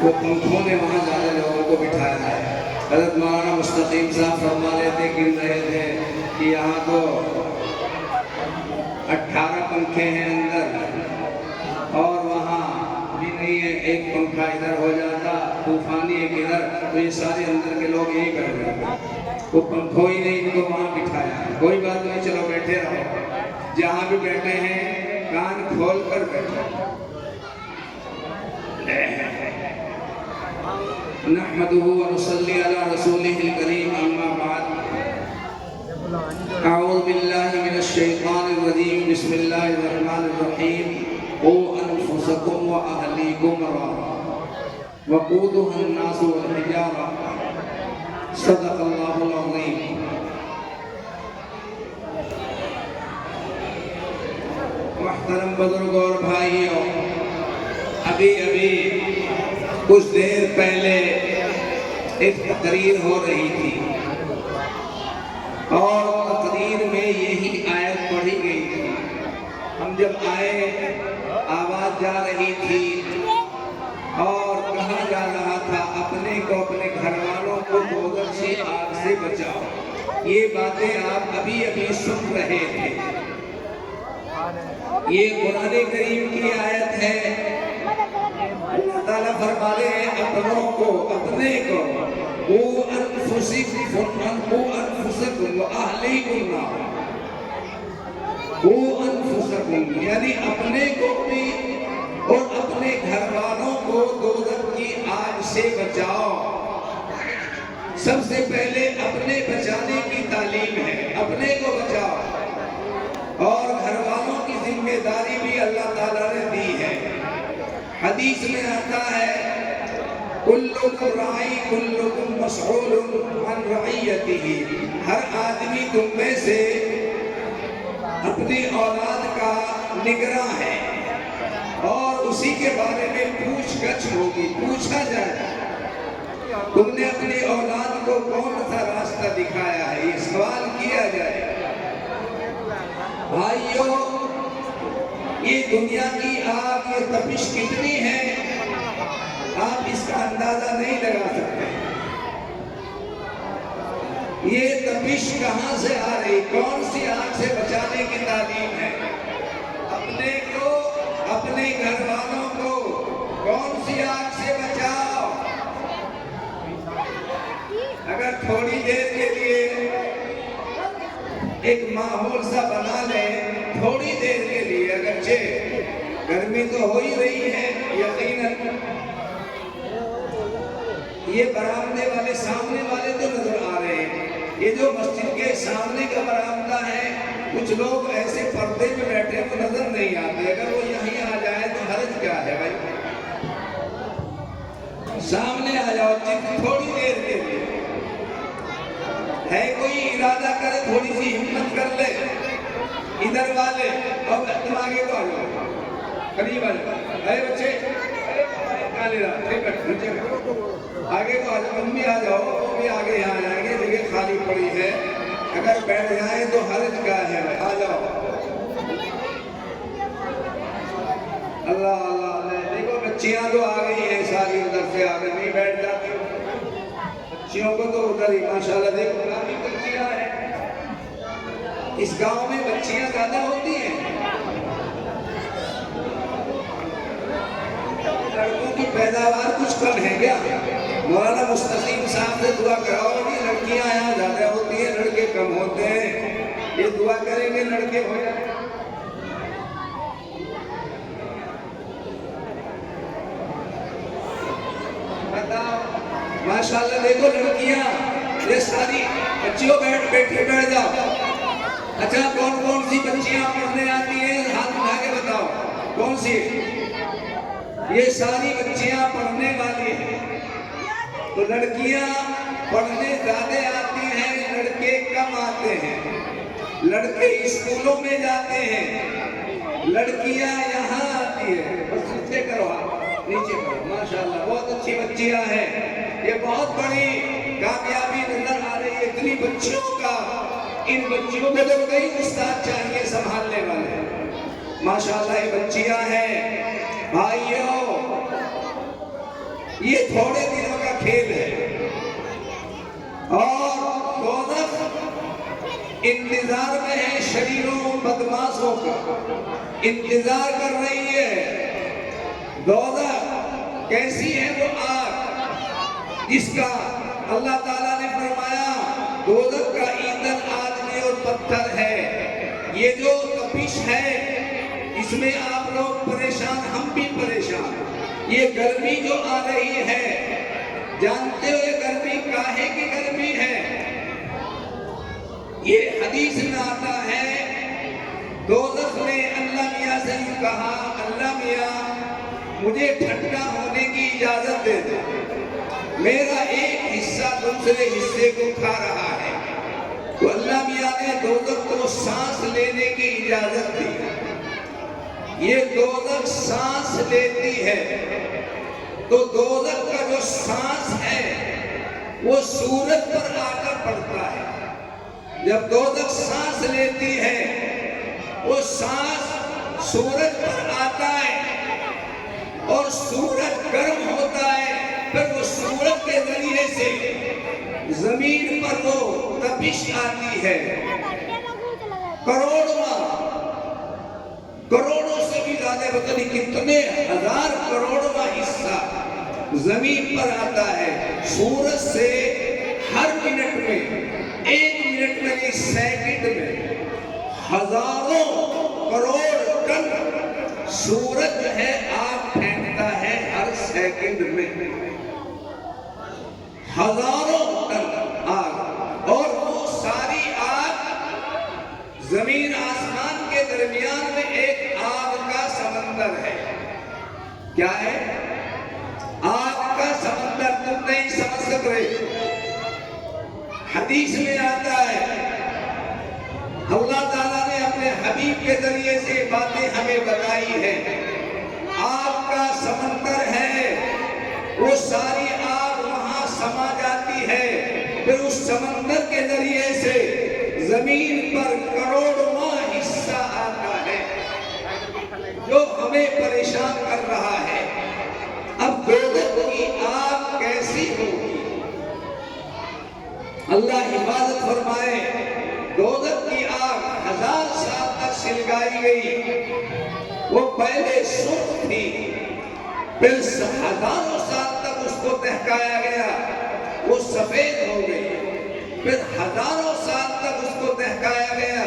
وہ پنکھوں نے وہاں زیادہ لوگوں کو بٹھایا ہے۔ حضرت مولانا مستقیم صاحب فرما رہے تھے، گن رہے تھے کہ یہاں تو 18 پنکھے ہیں اندر، اور وہاں بھی نہیں ہے، ایک پنکھا ادھر ہو جاتا، طوفانی ایک ادھر، تو یہ سارے اندر کے لوگ یہی کر رہے ہیں۔ وہ پنکھوں ہی نے ان کو وہاں بٹھایا۔ کوئی بات نہیں، چلو بیٹھے رہو، جہاں بھی بیٹھے ہیں کان کھول کر بیٹھے۔ نحمدہ ونصلی علی رسولہ الکریم، اما بعد، اعوذ باللہ من الشیطان الرجیم، بسم اللہ الرحمن الرحیم۔ قوا انفسکم واہلیکم نارا وقودها الناس والحجارہ، صدق اللہ العظیم۔ محترم بزرگ اور بھائیوں، ابھی کچھ دیر پہلے ایک تقریر ہو رہی تھی، اور تقریر میں یہی آیت پڑھی گئی تھی۔ ہم جب آئے آواز جا رہی تھی اور کہا جا رہا تھا اپنے کو اپنے گھر والوں کو دوزخ سے آگ سے بچاؤ۔ یہ باتیں آپ ابھی سن رہے تھے۔ یہ قرآن کریم کی آیت ہے۔ اللہ تعالیٰ فرما رہے ہیں اپنوں کو، اپنے کو، قوا انفسکم واہلیکم نارا، قوا انفسکم یعنی اپنے کو بھی اور اپنے گھر والوں کو دوزخ کی آگ سے بچاؤ۔ سب سے پہلے اپنے بچانے کی تعلیم ہے، اپنے کو بچاؤ، اور گھر والوں کی ذمہ داری بھی اللہ تعالیٰ نے دی ہے۔ حدیث میں آتا ہے کلکم راعی کلکم مسئول عن رعیتہ، ہر آدمی تم میں سے اپنی اولاد کا نگراں ہے، اور اسی کے بارے میں پوچھ گچھ ہوگی، پوچھا جائے گا تم نے اپنی اولاد کو کون سا راستہ دکھایا ہے، یہ سوال کیا جائے۔ بھائیوں، یہ دنیا کی آگ، یہ تپش کتنی ہے آپ اس کا اندازہ نہیں لگا سکتے۔ یہ تپش کہاں سے آ رہی، کون سی آگ سے بچانے کی تعلیم ہے؟ اپنے کو، اپنے گھر والوں کو کون سی آگ سے بچاؤ۔ اگر تھوڑی دیر کے لیے ایک ماحول سا بنا لیں، تھوڑی دیر کے لیے، اگرچہ گرمی تو ہو ہی رہی ہے یقیناً، یہ برآمدے والے سامنے والے تو نظر آ رہے ہیں، یہ جو مسجد کے سامنے کا برآمدہ ہے، کچھ لوگ ایسے پردے میں بیٹھے وہ نظر نہیں آتے، اگر وہ یہیں آ جائے تو حرج کیا ہے بھائی؟ سامنے آ جاؤ تھوڑی دیر کے لیے، ہے کوئی ارادہ کرے، تھوڑی سی ہمت کر لے، ادھر والے اور تم آگے کو آ جاؤ، قریب آ جاؤ، اے بچے کالے رہا، آگے کو آ جاؤ، تم بھی آ جاؤ، تم بھی آگے یہاں جائیں گے، جگہ خالی پڑی ہے، اگر بیٹھ جائیں تو حرج کیا ہے، آ جاؤ۔ اللہ اللہ، دیکھو بچیاں تو آ گئی ہیں ساری، ادھر سے آگے نہیں بیٹھ جاتی، بچیوں کو تو ادھر ہی ماشاءاللہ دیکھو کافی بچیاں ہیں، اس گاؤں میں بچیاں زیادہ ہوتی ہیں، لڑکوں کی پیداوار کچھ کم ہے کیا؟ مولانا مستقیم صاحب سے دعا کراؤ کہ لڑکیاں یہاں زیادہ ہوتی ہیں، لڑکے کم ہوتے ہیں، یہ دعا کریں گے لڑکے ہو جائیں۔ ماشاءاللہ دیکھو لڑکیاں، یہ ساری بچیوں بیٹھ جاؤ۔ اچھا کون سی بچیاں پڑھنے آتی ہیں، ہاتھ اٹھا کے بتاؤ کون سی؟ یہ ساری بچیاں پڑھنے والی ہیں، تو لڑکیاں پڑھنے زیادہ آتی ہیں، لڑکے کم آتے ہیں، لڑکے اسکولوں میں جاتے ہیں، لڑکیاں یہاں آتی ہیں، بس نیچے کرو آپ، نیچے کرو، ماشاءاللہ بہت اچھی بچیاں ہیں، یہ بہت بڑی کامیابی نظر آ رہی ہے، اتنی بچیوں کا، ان بچیوں کو تو کئی استاد چاہیے سنبھالنے والے، ماشاءاللہ یہ بچیاں ہیں۔ بھائیوں یہ تھوڑے دنوں کا کھیل ہے، اور دوزخ انتظار میں ہے شریروں بدماشوں کا، انتظار کر رہی ہے۔ دوزخ کیسی ہے وہ آگ جس کا اللہ تعالیٰ نے فرمایا دوزخ کا ایندھن آدمی اور پتھر ہے۔ یہ جو تپش ہے اس میں آپ لوگ پریشان، ہم بھی پریشان۔ یہ گرمی جو آ رہی ہے، جانتے ہو یہ گرمی کاہے کی گرمی ہے؟ یہ حدیث میں آتا ہے دوزخ نے اللہ میاں سے کہا، اللہ میاں مجھے ٹھنڈا ہونے کی اجازت دے دو، میرا ایک حصہ دوسرے حصے کو کھا رہا ہے۔ تو اللہ میاں نے دوزخ کو سانس لینے کی اجازت دی۔ یہ دوزخ سانس لیتی ہے، تو دوزخ کا جو سانس ہے وہ سورج پر آ کر پڑتا ہے۔ جب دوزخ سانس لیتی ہے وہ سانس سورج پر آتا ہے، اور سورج گرم ہوتا ہے، پھر وہ سورج کے ذریعے سے زمین پر وہ تپش آتی ہے۔ کروڑوں سے بھی زیادہ، پتہ نہیں کتنے ہزار کروڑواں حصہ زمین پر آتا ہے۔ سورج سے ہر منٹ میں، ایک منٹ میں نہیں، سیکنڈ میں ہزاروں کروڑ ٹن سورج جو ہے آگ پھینکتا ہے ہر سیکنڈ میں، ہزاروں ٹن آگ، اور وہ ساری آگ زمین آسمان کے درمیان میں ایک آگ کا سمندر ہے۔ کیا ہے؟ آگ کا سمندر۔ تم نہیں سمجھ سک رہے۔ حدیث میں آتا ہے اللہ تعالیٰ نے اپنے حبیب کے ذریعے سے باتیں ہمیں بتائی ہیں۔ آگ کا سمندر ہے، وہ ساری آگ وہاں سما جاتی ہے، پھر اس سمندر کے ذریعے سے زمین پر کروڑواں حصہ آتا ہے جو ہمیں پریشان کر رہا ہے۔ اب دوزخ کی آگ کیسی ہوگی؟ اللہ حفاظت فرمائے۔ دوزخ کی آگ 1000 سال تک سلگائی گئی، وہ پہلے سرخ تھی، پھر 1000 سال تک اس کو دہکایا گیا، وہ سفید ہو گئی، پھر 1000 سال تک اس کو دہکایا گیا،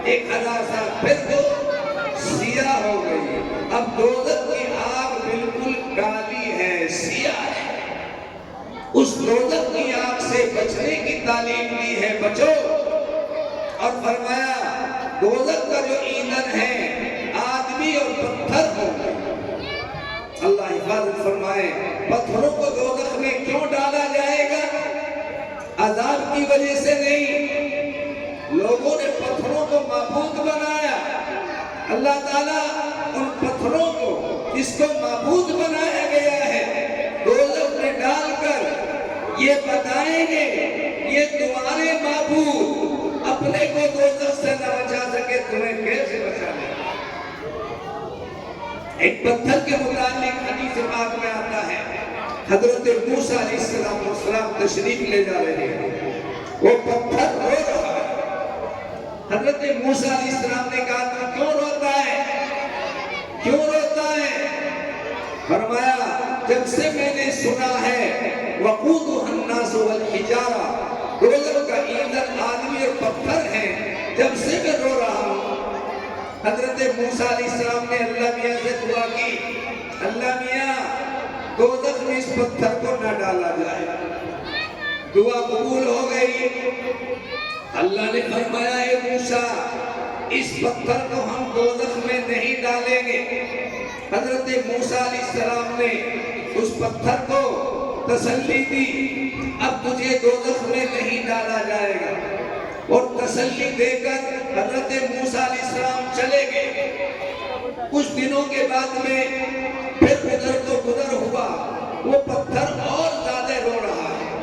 1000 سال، پھر وہ سیاہ ہو گئی۔ اب دوزخ کی آگ بالکل کالی ہے، سیاہ ہے۔ اس دوزخ کی آگ سے بچنے کی تعلیم دی ہے، بچو۔ اور فرمایا دوزخ کا جو ایندھن ہے آدمی اور پتھر ہوگا۔ اللہ حفاظت فرمائے۔ پتھروں کو دوزخ میں کیوں ڈالا جائے گا؟ عذاب کی وجہ سے نہیں، لوگوں نے پتھروں کو معبود بنایا۔ اللہ تعالیٰ ان پتھروں کو جس کو معبود بنایا گیا ہے دوزخ میں ڈال کر یہ بتائیں گے یہ تمہارے معبود اپنے کو دوزخ سے نہ بچا سکے، تمہیں کیسے بچا لے؟ ایک پتھر کے متعلق حدیث پاک میں آتا ہے، حضرت موسیٰ علیہ السلام تشریف لے جا رہے ہیں، وہ پتھر رو رہا ہے۔ حضرت موسیٰ علیہ السلام نے کہا تو کیوں روتا ہے؟ کیوں روتا ہے؟ فرمایا جب سے میں نے سنا ہے وقودها الناس والحجارہ، دوزخ کا ایندھن آدمی اور پتھر ہیں، جب سے میں رو رہا ہوں۔ حضرت موسیٰ علیہ السلام نے اللہ میاں سے دعا کی، اللہ میاں دوزخ میں اس پتھر کو نہ ڈالا جائے۔ دعا قبول ہو گئی۔ اللہ نے فرمایا اے موسیٰ اس پتھر کو ہم دوزخ میں نہیں ڈالیں گے۔ حضرت موسیٰ علیہ السلام نے اس پتھر کو تسلی دی، اب تجھے دوزخ میں نہیں ڈالا جائے گا، اور تسلی دے کر حضرت موسیٰ علیہ السلام چلے گئے۔ کچھ دنوں کے بعد میں پھر گزر تو گزر ہوا، وہ پتھر اور زیادہ رو رہا ہے،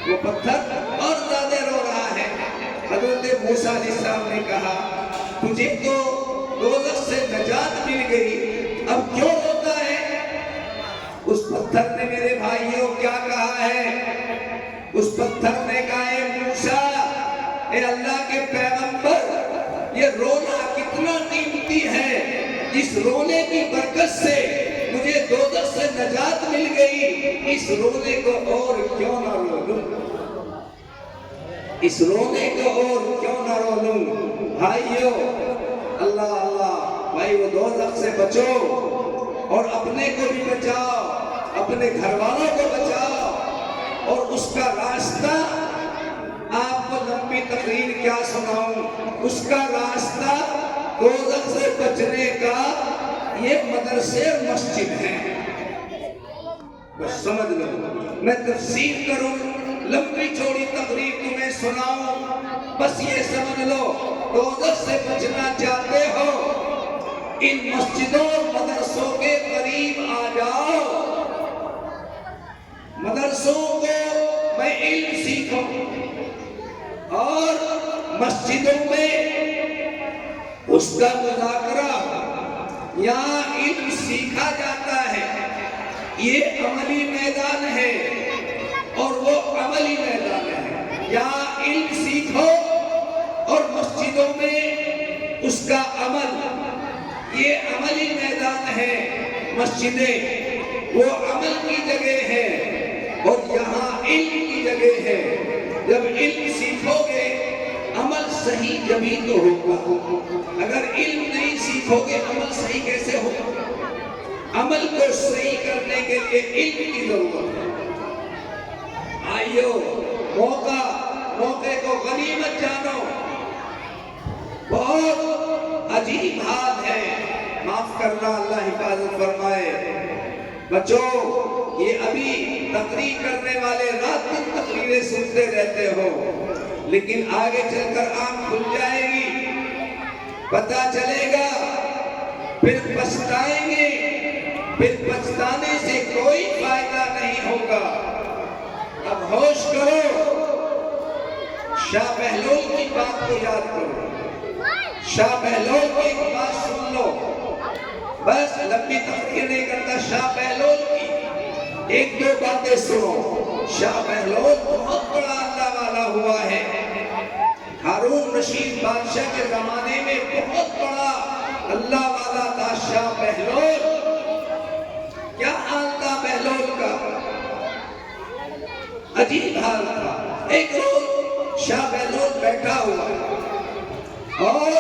وہ پتھر اور زیادہ رو رہا ہے۔ حضرت موسیٰ علیہ السلام نے کہا تجھے تو دوزخ سے نجات مل گئی، اب کیوں روتا ہے؟ اس پتھر نے میرے قیمتی ہے، جس رونے کی برکت سے مجھے دوزخ سے نجات مل گئی، اس رونے کو اور کیوں نہ رو لوں، اس رونے کو اور کیوں نہ رو لوں۔ بھائیو، اللہ اللہ، بھائی وہ دوزخ سے بچو اور اپنے کو بھی بچاؤ، اپنے گھر والوں کو بچاؤ، اور اس کا راستہ آپ کو لمبی تقریر کیا سناؤں، اس کا راستہ دوزخ سے بچنے کا یہ مدرسے مسجد ہے۔ بس سمجھ لو، میں تفسیر کروں، لمبی چوڑی تقریر تمہیں سناؤں، بس یہ سمجھ لو دوزخ سے بچنا چاہتے ہو، ان مسجدوں اور مدرسوں کے قریب آ جاؤ، مدرسوں کو میں علم سیکھوں، اور مسجدوں میں اس کا مذاکرہ یہاں علم سیکھا جاتا ہے، یہ عملی میدان ہے اور وہ عملی میدان ہے، یہاں علم سیکھو اور مسجدوں میں اس کا عمل، یہ عملی میدان ہے، مسجدیں وہ عمل کی جگہ ہے اور یہاں علم کی جگہ ہے۔ جب علم سیکھو گے عمل صحیح جبھی تو ہوگا، اگر علم نہیں سیکھو گے عمل صحیح کیسے ہوگا؟ عمل کو صحیح کرنے کے لیے علم کی ضرورت ہے۔ آئیو، موقع کو غنیمت جانو۔ بہت عجیب حال ہے، معاف کرنا، اللہ حفاظت فرمائے۔ بچوں، یہ ابھی تقریر کرنے والے رات دن تقریریں سنتے رہتے ہو، لیکن آگے چل کر آنکھ کھل جائے گی، پتہ چلے گا، پھر پچھتائیں گے، پھر پچھتانے سے کوئی فائدہ نہیں ہوگا۔ اب ہوش کرو، شاہ بہلول کی بات کو یاد کرو، شاہ بہلول کی ایک بات سن لو، بس لمبی تقریر نہیں کرتا، شاہ بہلول کی ایک دو باتیں سنو۔ شاہ بہلول بہت بڑا اللہ والا ہوا ہے، ہارون رشید بادشاہ کے زمانے میں بہت بڑا اللہ والا تھا شاہ بہلول۔ کیا حال تھا بہلول کا؟ عجیب حال تھا۔ ایک روز شاہ بہلول بیٹھا ہوا اور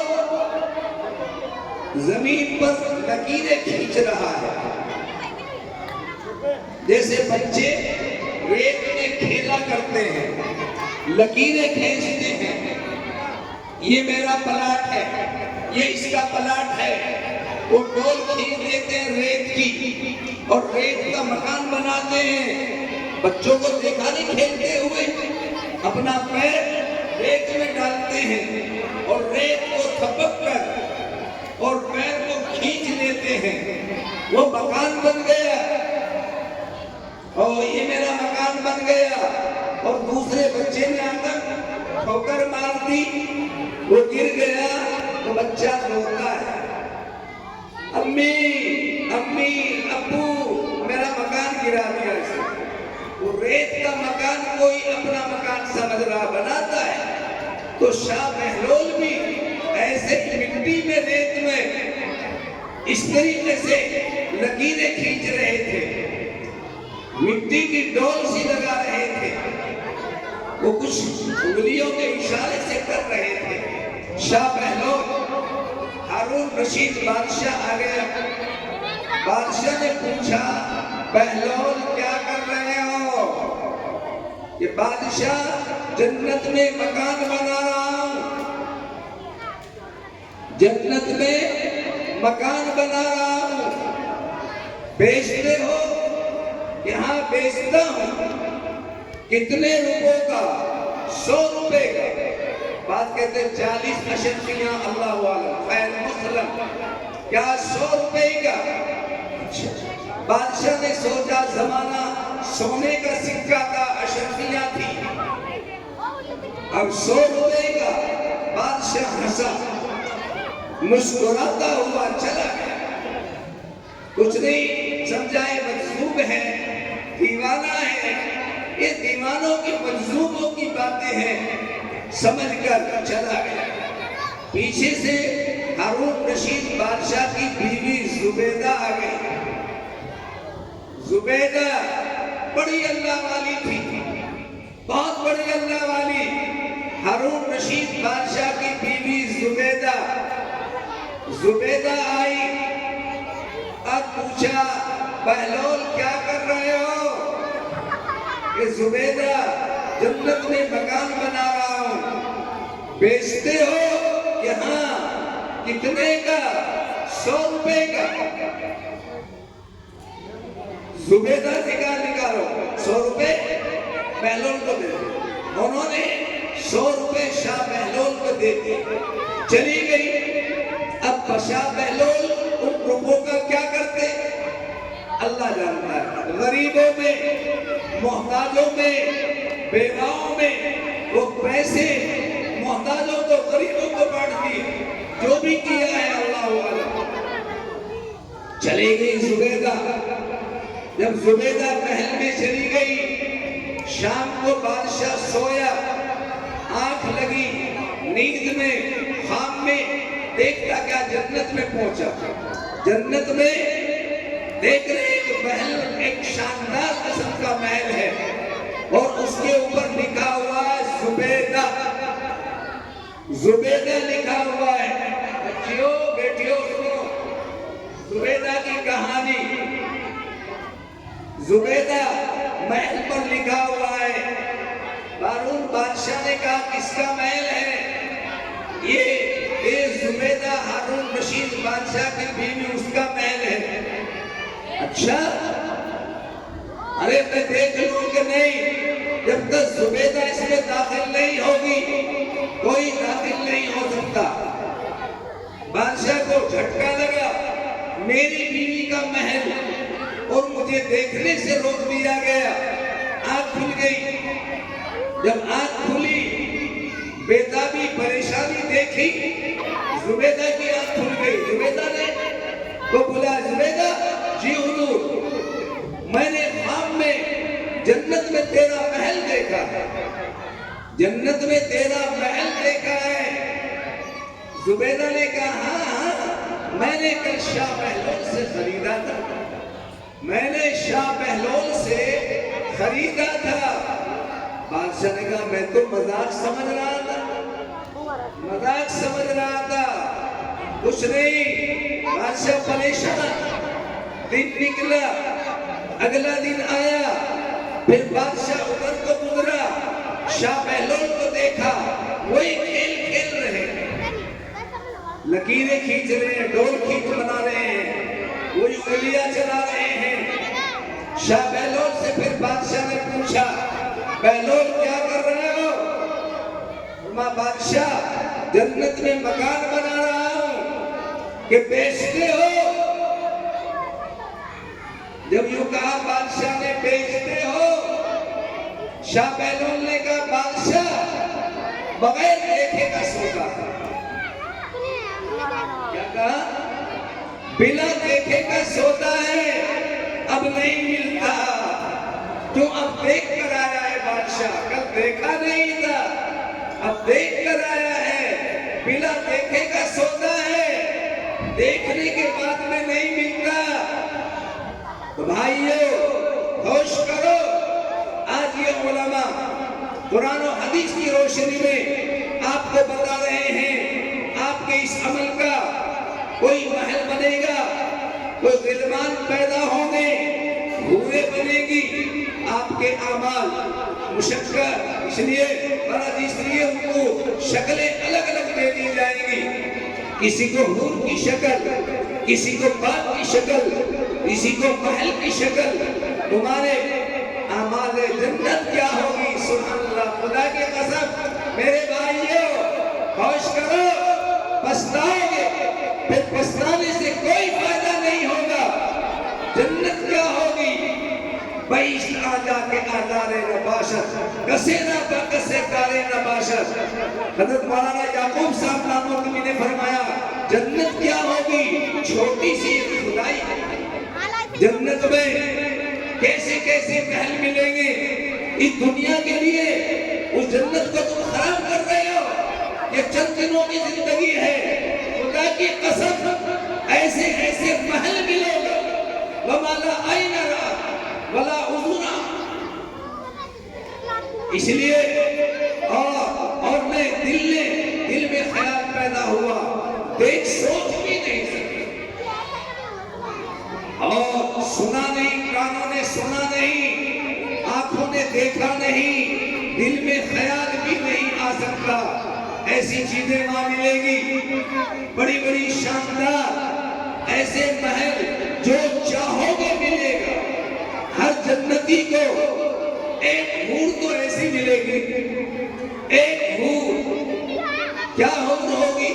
زمین پر لکیریں کھینچ رہا ہے، جیسے بچے ریت میں کھیلا کرتے ہیں، لکیریں کھینچتے ہیں، یہ میرا پلاٹ ہے، یہ اس کا پلاٹ ہے، وہ ڈول کھینچ دیتے ہیں ریت کی اور ریت کا مکان بناتے ہیں۔ بچوں کو دیکھا نہیں کھیلتے ہوئے، اپنا پیر ریت میں ڈالتے ہیں اور ریت کو تھپک کر اور پیر کو کھینچ لیتے ہیں، وہ مکان بن گیا، اور یہ میرا مکان بن گیا۔ اور دوسرے بچے نے آ کر ٹھوکر مار دی، وہ گر گیا تو بچہ روتا ہے، امی امی ابو میرا مکان گرا دیا اس نے۔ وہ ریت کا مکان کوئی اپنا مکان سمجھ رہا بناتا ہے، تو شاہ بہلول بھی ایسے مٹی میں ریت میں اس طریقے سے لکیریں کھینچ رہے تھے، مٹی کی ڈول سی لگا رہے تھے، وہ کچھ انگلیوں کے اشارے سے کر رہے تھے۔ شاہ بہلول، ہارون رشید بادشاہ آ گیا، بادشاہ نے پوچھا بہلول کیا کر رہے ہو؟ یہ بادشاہ جنت میں مکان بنا رہا ہوں، جنت میں مکان بنا رہا ہوں، بیچتے ہو؟ یہاں بیچتا ہوں، کتنے روپوں کا؟ 100 روپے کا۔ بات کہتے ہیں 40 اشرفیاں، اللہ والا خیر مسلم، کیا 100 روپے کا؟ بادشاہ نے سوچا زمانہ سونے کا سکہ تھا، اشرفیاں تھی، اب 100 روپے کا۔ بادشاہ ہنسا، مسکراتا ہوا چلا گیا، کچھ نہیں سمجھائے، مجذوب ہے، دیوانہ ہے، یہ دیوانوں کی مجذوبوں کی باتیں ہیں، سمجھ کر چلا گیا۔ پیچھے سے ہارون رشید بادشاہ کی بیوی زبیدہ آ گئی. زبیدہ بڑی اللہ والی تھی, بہت بڑی اللہ والی. ہارون رشید بادشاہ کی بیوی زبیدہ آئی. اب پوچھا بہلول کیا کر رہے ہو؟ کہ زبیدہ جنت میں مکان بنا رہا ہوں. بیچتے ہو کہ ہاں؟ کتنے کا؟ 100 روپے کا. زبیدہ نے کہا نکالو 100 روپے بہلول کو دے دو. انہوں نے 100 روپے شاہ بہلول کو دے دی, چلی گئی. اب شاہ بہلول ان روپوں کا کیا کرتے اللہ جانتا ہے. غریبوں میں, محتاجوں میں, بیواؤں میں وہ پیسے محتاجوں کو, غریبوں کو بانٹ دیے. جو بھی کیا ہے اللہ عالم. چلی گئی زبیدہ. جب زبیدہ محل میں چلی گئی, شام کو بادشاہ سویا, آنکھ لگی, نیند میں, خواب میں دیکھتا کیا جنت میں پہنچا. جنت میں دیکھ رہے ایک محل, ایک شاندار قسم کا محل ہے, اور اس کے اوپر لکھا ہوا ہے زبیدہ. زبیدہ لکھا ہوا ہے. بچیوں بیٹیوں سنو زبیدہ کی کہانی. زبیدہ محل پر لکھا ہوا ہے. ہارون بادشاہ نے کہا کس کا محل ہے؟ یہ زبیدہ ہارون رشید بادشاہ کی بیوی, اس کا محل ہے. اچھا, ارے میں دیکھ لوں کہ نہیں. جب تک زبیدہ اس میں داخل نہیں ہوگی کوئی داخل نہیں ہو سکتا. بادشاہ کو جھٹکا لگا, میری بیوی کا محل اور مجھے دیکھنے سے روک دیا گیا. آنکھ کھل گئی. جب آنکھ کھلی, بیتابی پریشانی دیکھی, زبیدہ کی آنکھ کھل گئی. زبیدہ نے کو بولا زبیدہ, جی حضور, میں نے خواب میں جنت میں تیرا محل دیکھا. جنت میں تیرا محل دیکھا ہے. زبیدہ نے کہا ہاں, میں نے کل شاہ بہلول سے خریدا تھا. میں نے شاہ بہلول سے خریدا تھا. بادشاہ نے کہا میں تو مذاق سمجھ رہا تھا, کچھ نہیں. بادشاہ پریشان. دن نکلا, اگلا دن آیا, پھر بادشاہ ادھر کو گزرا, شاہ بہلول کو دیکھا, وہی کھیل کھیل رہے ہیں, لکیریں کھینچ رہے ہیں, ڈول کھینچ بنا رہے ہیں, وہی انگلیاں چلا رہے ہیں. شاہ بہلول سے پھر بادشاہ نے پوچھا بہلول کیا کر رہے ہو؟ فرمایا بادشاہ جنت میں مکان بنا رہا ہوں. کہ بیچتے ہو؟ جب یوں کہا بادشاہ نے بیچتے ہو, شاہ بہلول نے کہا بادشاہ بغیر دیکھے کا سودا. کیا کہا؟ بلا دیکھے کا سودا ہے, اب نہیں ملتا. تو اب دیکھ کر آیا ہے بادشاہ, کل دیکھا نہیں تھا, اب دیکھ کر آیا ہے. بلا دیکھے کا سودا ہے, دیکھنے کے بعد میں نہیں ملتا. تو بھائیو ہوش کرو. آج یہ علماء قرآن و حدیث کی روشنی میں آپ کو بتا رہے ہیں, آپ کے اس عمل کا کوئی محل بنے گا, کوئی غلمان پیدا ہوں گے, حوریں بنے گی. آپ کے اعمال مشکل, اس لیے ان کو شکلیں الگ الگ دے دی جائیں گی. کسی کو حور کی شکل, کسی کو باپ کی شکل, کسی کو محل کی شکل. تمہارے اعمال جنت کیا ہوگی؟ سبحان اللہ. خدا کی قسم میرے بھائیو ہوش کرو, پچھتاؤ گے, پھر پچھتانے سے کوئی فائدہ نہیں ہوگا. جنت کیا ہوگی؟ بیش آجا کے آدارے نباشت, کسے نہ کسے کارے نباشت. حضرت مولانا یعقوب صاحب نانوتوی نے فرمایا جنت کیا ہوگی؟ چھوٹی سی خدائی. جنت میں کیسے کیسے محل ملیں گے. اس دنیا کے لیے اس جنت کو تم خراب کر رہے ہو. یہ چند دنوں کی زندگی ہے, خدا کی قسم ایسے ایسے محل ملے گا وما لا عین رأت ولا اذن اس لیے اور میں دل میں خیال پیدا ہوا دیکھ سوچ بھی نہیں سکتے اور سنا نہیں کانوں نے سنا نہیں آنکھوں نے دیکھا نہیں دل میں خیال بھی نہیں آ سکتا ایسی چیزیں وہاں ملے گی بڑی بڑی شاندار ایسے محل جو چاہو گے ملے گا ہر جنتی کو ایک حور تو ایسی ملے گی ایک حور کیا حور ہوگی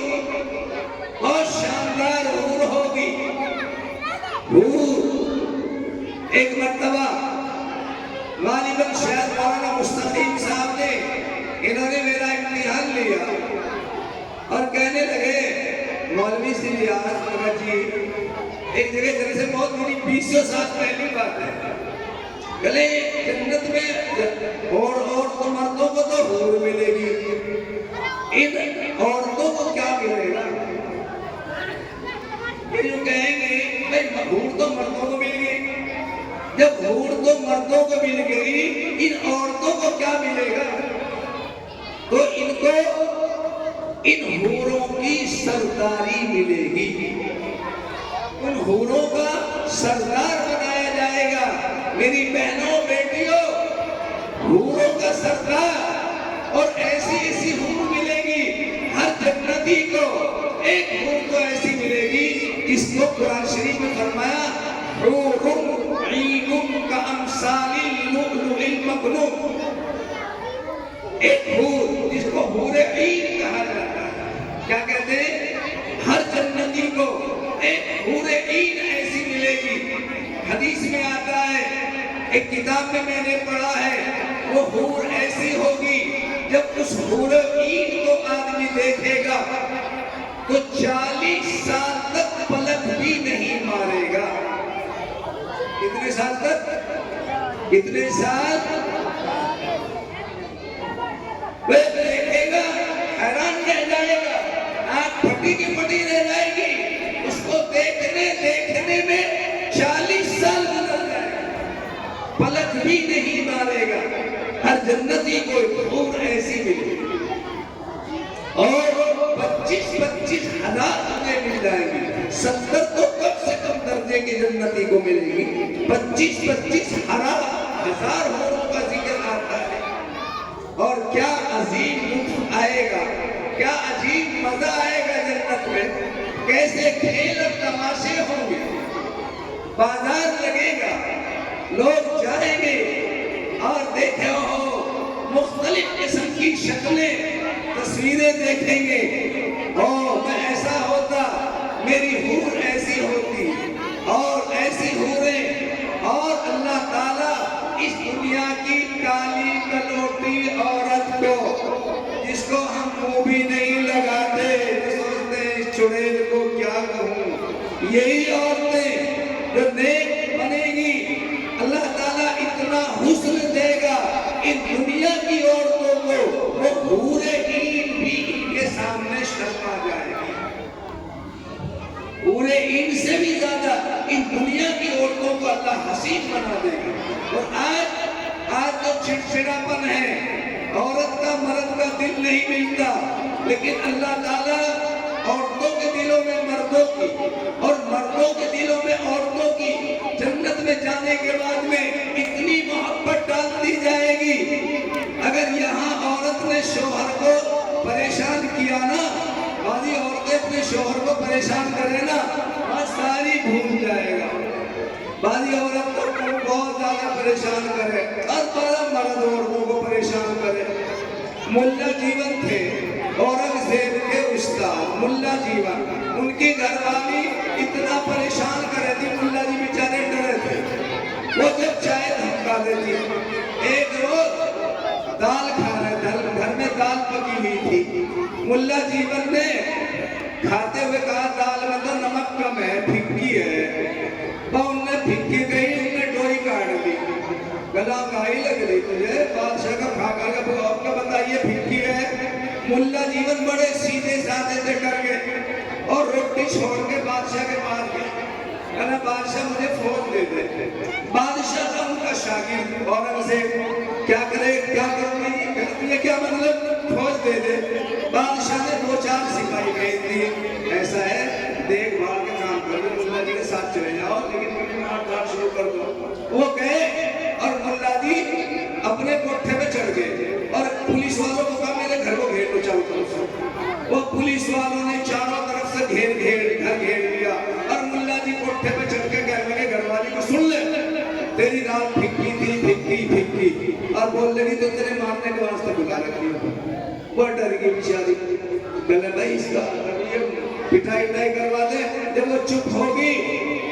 بہت شاندار حور ہوگی حور ایک مرتبہ غالباً شاید مولانا مستقیم صاحب نے انہوں نے میرا امتحان لیا اور کہنے لگے مولوی سے ریاض جی ایک جگہ جیسے بہت بڑی 20 سال پہلی بات ہے گلے جنت میں اور تو مردوں کو تو حور ملے گی ان عورتوں کو کیا ملے گا یہ جو کہیں گے بھائی حور تو مردوں کو مل گئی جب حور تو مردوں کو مل گئی ان عورتوں کو کیا ملے گا تو ان کو ان حوروں کی سرداری ملے گی ان حوروں کا سردار بنایا جائے گا میری بہنوں بیٹیوں حوروں کا سردار اور ایسی ایسی حور ملے گی ہر جنتی کو ایک حور تو ایسی ملے گی جس کو قرآن شریف میں فرمایا حور عین کامثال اللؤلؤ المکنون ایک حور جس کو حور عین کہا جاتا ہے کیا کہتے ہیں ہر جنتی کو ایک حور عین ایسی ملے گی حدیث میں آتا ہے ایک کتاب میں نے پڑھا ہے وہ حور ایسی ہوگی جب اس حور عین کو آدمی دیکھے گا تو 40 سال تک پلک بھی نہیں مارے گا کتنے سال تک کتنے سال وہ دیکھے گا حیران رہ جائے گا آنکھ پھٹی کی پھٹی رہ جائے گی اس کو دیکھنے میں 40 سال گزر جائے گا پلک بھی نہیں مارے گا ہر جنتی کو حور ایسی ملے گی اور 25 ہزار تمہیں مل جائے گی 70 تو کم سے کم درجے کی جنتی کو ملے گی 25 ہزار حوروں کا ذکر آتا ہے اور کیا عظیم لطف آئے گا کیا عجیب مزہ آئے گا جنت میں کیسے کھیل اور تماشے ہوں گے بازار لگے گا لوگ جائیں گے اور دیکھے ہو مختلف قسم کی شکلیں تصویریں دیکھیں گے میں ایسا ہوتا میری حور ایسی ہوتی اور ایسی حوریں اور اللہ تعالیٰ اس دنیا کی کالی کلوٹی عورت کو جس کو ہم منہ بھی نہیں لگاتے سوچتے ہیں اس چڑیل کو کیا کہوں یہی عورتیں جو نیک بنے گی اللہ تعالیٰ اتنا حسن دے گا ان دنیا کی عورتوں کو وہ حور عین بھی ان کے سامنے شرما جائے گی حور عین سے بھی زیادہ ان دنیا کی عورتوں کو اللہ حسین بنا دے گا اور آج جو چڑچڑاپن ہے عورت کا مرد کا دل نہیں ملتا لیکن اللہ تعالیٰ عورتوں کے دلوں میں مردوں کی اور مردوں کے دلوں میں عورتوں کی جنت میں جانے کے بعد میں اتنی محبت ڈال دی جائے گی اگر یہاں عورت نے شوہر کو پریشان کیا نا بعضی عورتیں اپنے شوہر کو پریشان کرے نا وہاں ساری بھول جائے گا بعضی عورت کو بہت زیادہ پریشان کرے اور بڑا مرد عورتوں کو پریشان کرے ملا جیون تھے اورنگزیب کے استاد ملا جیون ان کی گھر والی اتنا پریشان کرے تھی ملا جی بیچارے ڈرے تھے وہ جب چائے دھمکا دیتی ایک روز دال کھا رہے تھے گھر میں دال پکی ہوئی تھی ملا جیون نے کھاتے ہوئے کہا دال میں تو نمک کم ہے پھکی ہے ان نے پھکی گئی ان نے ڈوئی کاٹ لی گلا گائی لگ رہی تجھے بادشاہ کا کھا کھا آپ کا بتائیے پھکی ہے ملا جیون بڑے سیدھے سادے سے کر گئے اور روٹی چھوڑ کے بادشاہ کے پاس گیا، کہنا بادشاہ مجھے فوج دے دے۔ بادشاہ کا ان کا شاگرد اورنگزیب کیا کرے، کیا کروں گی، یہ کیا مطلب فوج دے دے۔ بادشاہ نے 2-4 سپاہی بھیج دیے، ایسا ہے دیکھ بھال کے کام کر دو، ملا جی کے ساتھ چلے جاؤ لیکن مجھے مار دھاڑ شروع کر دو۔ وہ گئے اور ملا جی اپنے کوٹھے پہ چڑھ گئے اور پولیس والوں کو کہا میرے گھر کو گھیر لو چاروں طرف سے۔ وہ پولیس والوں نے چاروں طرف سے گھر گھیر لیا اور ملا جی کوٹھے پہ چڑھ کے کہنے لگے گھر والی کو سن لے تیری رات پھکی تھی پھکی اور بول لگی تو تیرے مارنے کے واسطے بلا رکھی ہو۔ وہ ڈر گئی بیچاری، کہنے بھائی اس کا پٹائی کروا دے۔ جب وہ چپ ہوگی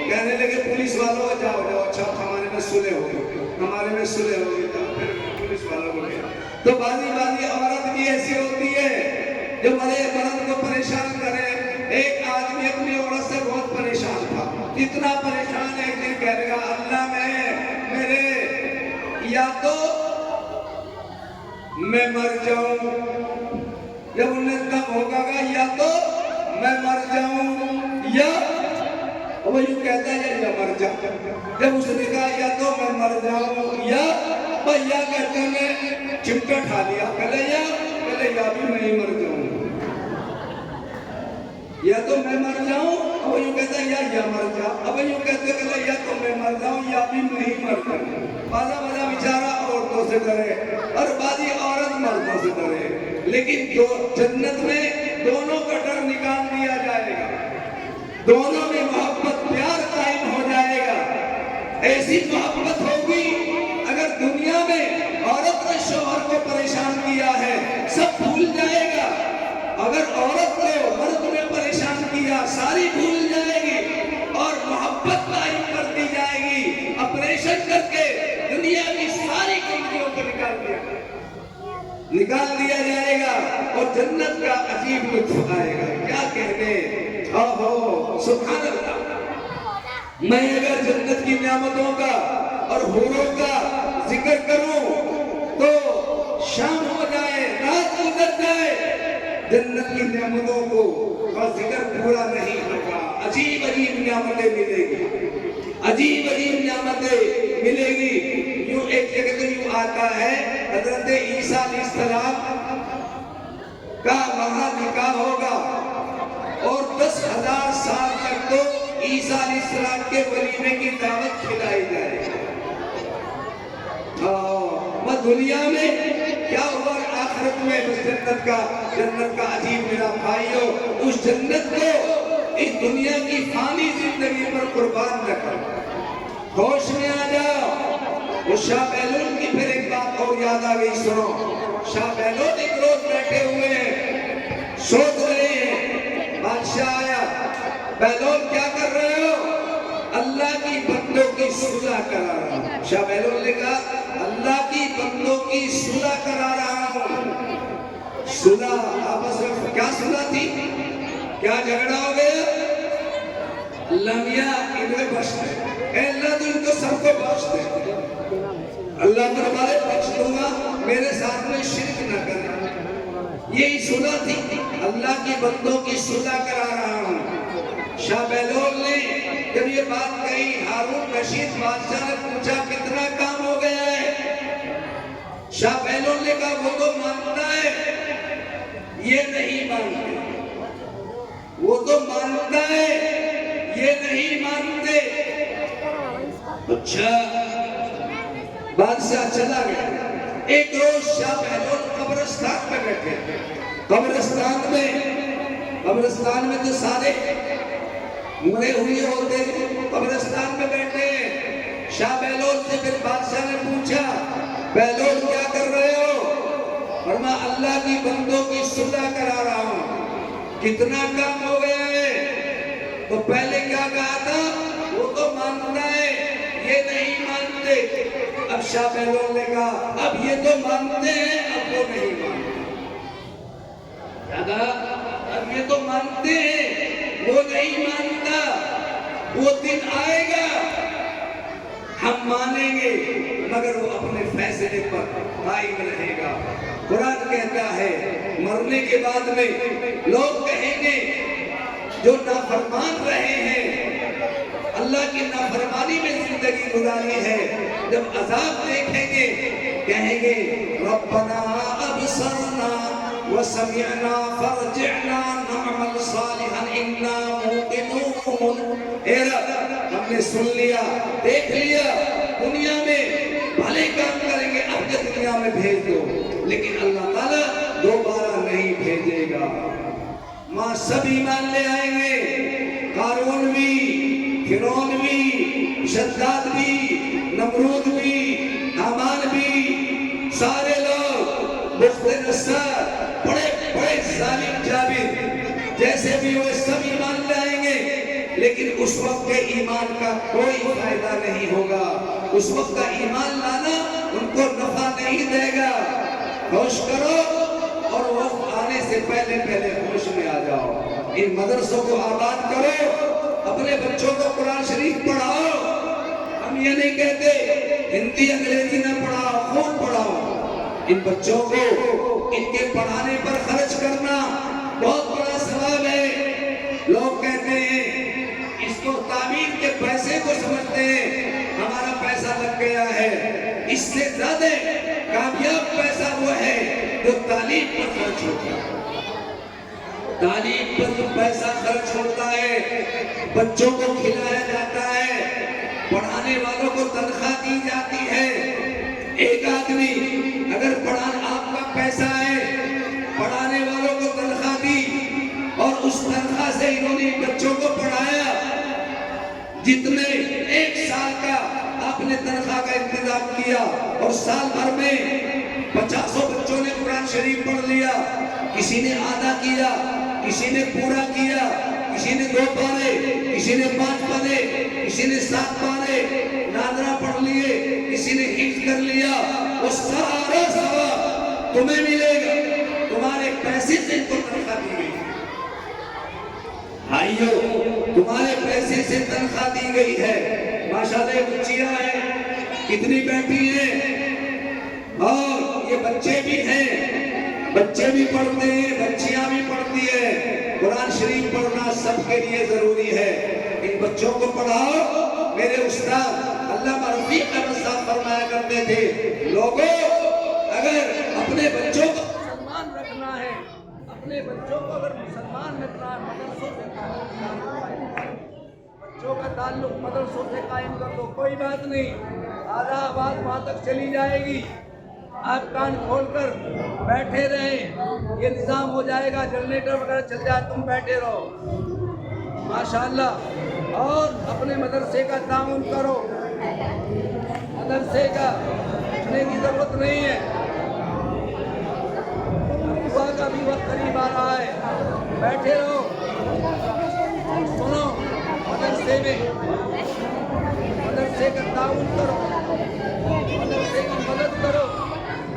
کہنے لگے پولیس والوں جاؤ جاؤ، اچھا ہمارے میں صلح ہوگی، ہمارے میں صلح ہوگی۔ پھر پولیس والوں کو گیا تو بازی عورت بھی ایسی ہوتی ہے جو مرے مرد کو پریشان کرے۔ ایک آدمی اپنی عورت سے بہت پریشان تھا، اتنا پریشان ہے ایک دن کہہ لگا اللہ میرے یا تو میں مر جاؤں، جب انہیں تب ہوگا یا تو میں مر جاؤں یا وہ یوں کہتا ہے یا مر جاؤں۔ جب اس نے کہا یا تو میں مر جاؤں یا کہتے میں چمٹا ٹھا لیا، کہلے یا بھی میں ہی مر جاؤں، یا تو میں مر جاؤں، اب یوں کہتا ہے یا مر جا، اب یوں کہتے ہیں یا تو میں مر جاؤں یا بھی میں ہی مر جاؤں۔ بازا بیچارہ عورتوں سے ڈرے اور بازی عورت مردوں سے ڈرے، لیکن جو جنت میں دونوں کا ڈر نکال دیا جائے گا، دونوں میں محبت پیار قائم ہو جائے گا۔ ایسی محبت ہوگی اگر دنیا میں عورت نے شوہر کو پریشان کیا ہے سب بھول جائے گا، اگر عورت کو مرد نے پریشان کیا ساری بھول جائے گی اور محبت قائم کر دی جائے گی۔ آپریشن کر کے دنیا کی ساری کمزوریوں کو نکال دیا جائے گا اور جنت کا عجیب لطف آئے گا۔ کیا کہنے، سبحان اللہ۔ میں اگر جنت کی نعمتوں کا اور حوروں کا ذکر کروں تو شام ہو جائے، رات گزر جائے، جنت کی نعمتوں کو کا ذکر پورا نہیں ہوگا۔ عجیب نعمتیں ملے گی، عجیب نعمتیں ملے گی۔ یوں ایک جگہ تو یوں آتا ہے حضرت عیسیٰ علیہ السلام کا وہاں نکاح ہوگا اور 10,000 سال تک تو عیسیٰ علیہ السلام کے ولیمے کی دعوت کھلائی جائے گی۔ وہ دنیا میں کیا ہوا، آخرت میں اس جنت کا عجیب میرا بھائیو، اس جنت کو اس دنیا کی فانی زندگی پر قربان نہ کرو، ہوش میں آ جاؤ۔ وہ شاہ بہلول کی پھر ایک بات اور یاد آ گئی، سنو۔ شاہ بہلول ایک روز بیٹھے ہوئے ہیں، سوچ رہے ہیں، بادشاہ آیا، بہلول کیا کر رہے ہو؟ اللہ کی بندوں کی صلح کرا رہا ہوں۔ شاہ بہلول نے کہا اللہ کی بندوں کی صلح کرا رہا ہوں۔ صلح آپس میں کیا صلح تھی؟ کیا جھگڑا ہو گیا؟ اللہ میاں انہیں بخش دے، اے اللہ تو ان کو سب کو بخش دے، اللہ تمہارے بخش دوں گا، میرے ساتھ میں شرک نہ کرنا۔ یہی صلح تھی، اللہ کی بندوں کی صلح کرا رہا ہوں۔ شاہ بہلول نے جب یہ بات کہی، ہارون رشید بادشاہ نے پوچھا کتنا کام ہو گیا ہے؟ شاہ بہلول نے کہا وہ تو مانتا ہے، یہ نہیں مانتے، وہ تو مانتا ہے، یہ نہیں مانتے۔ اچھا، بادشاہ چلا گیا۔ ایک روز شاہ بہلول قبرستان میں بیٹھے، قبرستان میں تو سارے مرے ہوئے ہوتے قبرستان میں بیٹھے ہیں۔ شاہ بہلول سے پھر بادشاہ نے پوچھا بہلول کیا کر رہے ہو؟ فرمایا اللہ کی بندوں کی صلح کرا رہا ہوں۔ کتنا کام ہو گیا ہے؟ تو پہلے کیا کہا تھا؟ وہ تو مانتا ہے، یہ نہیں مانتے۔ اب شاہ بہلول نے کہا اب یہ تو مانتے ہیں، اب وہ نہیں مانتے۔ کیا کہا؟ اب یہ تو مانتے ہیں، وہ نہیں مانتا۔ وہ دن آئے گا ہم مانیں گے مگر وہ اپنے فیصلے پر قائم رہے گا۔ قرآن کہتا ہے مرنے کے بعد میں لوگ کہیں گے جو نافرمان رہے ہیں، اللہ کی نافرمانی میں زندگی گزاری ہے، جب عذاب دیکھیں گے کہیں گے ربنا ابصرنا وسمعنا فارجعنا نعمل صالحا انا موقنون۔ اے رب ہم نے سن لیا، دیکھ لیا، دنیا میں بھلے کام کریں گے، اب کے دنیا میں بھیج دو، لیکن اللہ تعالیٰ دوبارہ نہیں بھیجے گا۔ ماں سب ایمان لے آئیں گے، قارون بھی، فرعون بھی، شداد بھی، نمرود بھی، حامان بھی، سارے لوگ بخت نصر، بڑے بڑے ظالم جابر جیسے بھی وہ سب ایمان لے آئیں گے، لیکن اس وقت کے ایمان کا کوئی فائدہ نہیں ہوگا۔ اس وقت کا ایمان لانا ان کو نفع نہیں دے گا۔ ہوش کرو اور وقت آنے سے پہلے پہلے ہوش میں آ جاؤ۔ ان مدرسوں کو آباد کرو، اپنے بچوں کو قرآن شریف پڑھاؤ۔ ہم یہ نہیں کہتے ہندی انگریزی نہ پڑھاؤ، خوب پڑھاؤ۔ ان بچوں کو ان کے پڑھانے پر خرچ کرنا بہت بڑا ثواب ہے۔ لوگ کہتے ہیں اس کو تعلیم کے پیسے کو سمجھتے ہیں، ہمارا پیسہ لگ گیا ہے۔ اس سے زیادہ کامیاب پیسہ وہ ہے جو تعلیم پر خرچ ہوتا ہے۔ تعلیم پر جو پیسہ خرچ ہوتا ہے، بچوں کو کھلایا جاتا ہے، پڑھانے والوں کو تنخواہ دی جاتی ہے۔ ایک آدمی اگر آپ کا پیسہ ہے، پڑھانے والوں کو تنخواہ دی اور اس تنخواہ سے انہوں نے بچوں کو پڑھایا، جتنے ایک سال کا آپ نے تنخواہ کا انتظام کیا اور سال بھر میں 50 بچوں نے قرآن شریف پڑھ لیا، کسی نے آدھا کیا، کسی نے پورا کیا، کسی نے 2 پارے، کسی نے 5 پارے، کسی نے 7 پارے نادرا پڑھ لیے، کسی نے حفظ کر لیا، وہ سارا ثواب تمہیں ملے گا، تمہارے پیسے سے ان کو تنخواہ دی گئی۔ بھائیو تمہارے پیسے سے تنخواہ دی گئی ہے۔ ماشاءاللہ بچیاں ہیں، کتنی بیٹھی ہیں، اور یہ بچے بھی ہیں، بچے بھی پڑھتے ہیں، بچیاں بھی پڑھتی ہیں۔ قرآن شریف پڑھنا سب کے لیے ضروری ہے۔ ان بچوں کو پڑھاؤ۔ میرے استاد علامہ رفیق احمد صاحب فرمایا کرتے تھے، لوگوں اگر اپنے بچوں کو مسلمان رکھنا ہے، اپنے بچوں کو اگر مسلمان رکھنا ہے، مدرسوں سے بچوں کا تعلق مدرسوں سے قائم کر دو، کوئی بات نہیں، آدھا آواز وہاں تک چلی جائے گی، آپ کان کھول کر بیٹھے رہیں، یہ نظام ہو جائے گا، جنریٹر وغیرہ چل جائے، تم بیٹھے رہو ماشاءاللہ۔ اور اپنے مدرسے کا تعاون کرو، مدرسے کا چھوڑنے کی ضرورت نہیں ہے۔ دعا کا بھی وقت قریب آ رہا ہے، بیٹھے رہو، سنو، مدرسے میں مدرسے کا تعاون کرو، مدرسے کی مدد کرو،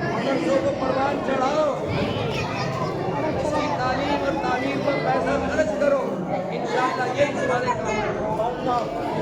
مدرسوں کو پروان چڑھاؤ، اس کی تعلیم اور تعمیر پر پیسہ خرچ کرو، انشاءاللہ یہ تمہارے کام ہے۔